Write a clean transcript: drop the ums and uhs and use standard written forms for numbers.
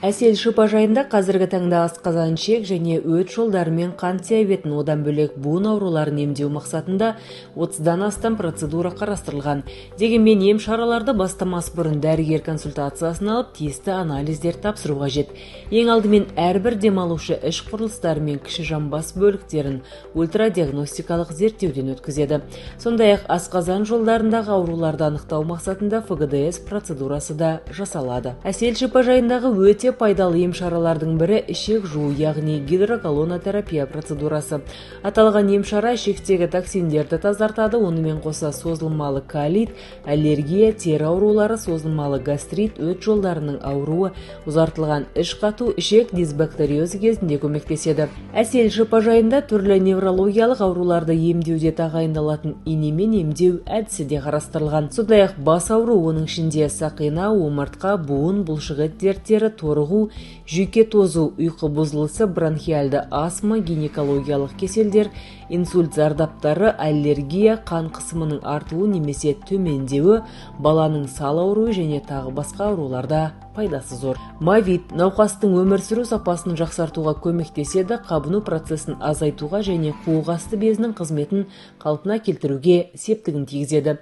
Әсел шипажайында қазіргі таңда асқазан ішек және өт жолдары мен қант диабетін, одан бөлек буын ауруларын емдеу мақсатында 30-дан астам процедура қарастырылған. Дегенмен ем шараларды бастамас бұрын дәрігер консультациясын алып, тиісті анализдер тапсыру қажет. Ең алдымен әрбір демалушы іш құрылыстары мен кіші жамбас бөліктерін ультрадиагностикалық зерттеуден өткізеді. Сондай-ақ асқазан жолдарындағы ауруларды анықтау мақсатында ФГДС процедурасы да жасалады. Әсел шипажайындағы өте пайдалы ем шаралардың бірі ішек жуу, яғни гидроколонотерапия процедурасы. Аталған ем шара ішектегі токсиндерді тазартады, онымен қоса созылмалы колит, аллергия, тері аурулары, созылмалы гастрит, өт жолдарының ауруы, ұзартылған іш қату, ішек дисбактериозы кезінде көмектеседі. Әсел шипажайында түрлі неврологиялық ауруларды емдеуде тағайындалатын инемен емдеу әдісі де қарастырылған. Сондай-ақ бас ауру, оның ішінде сақина, омыртқа, буын, бұлшық ет дерттері, торығу, жүйке тозу, ұйқы бұзылысы, бронхиальды астма, гинекологиялық кеселдер, инсульт зардаптары, аллергия, қан қысымының артуы немесе төмендеуі, баланың сал ауруы және тағы басқа ауруларда пайдасы зор. Мавит науқастың өмір сүру сапасын жақсартуға көмектеседі, қабыну процесін азайтуға және қуық асты безінің қызметін қалпына келтіруге септігін тигізеді.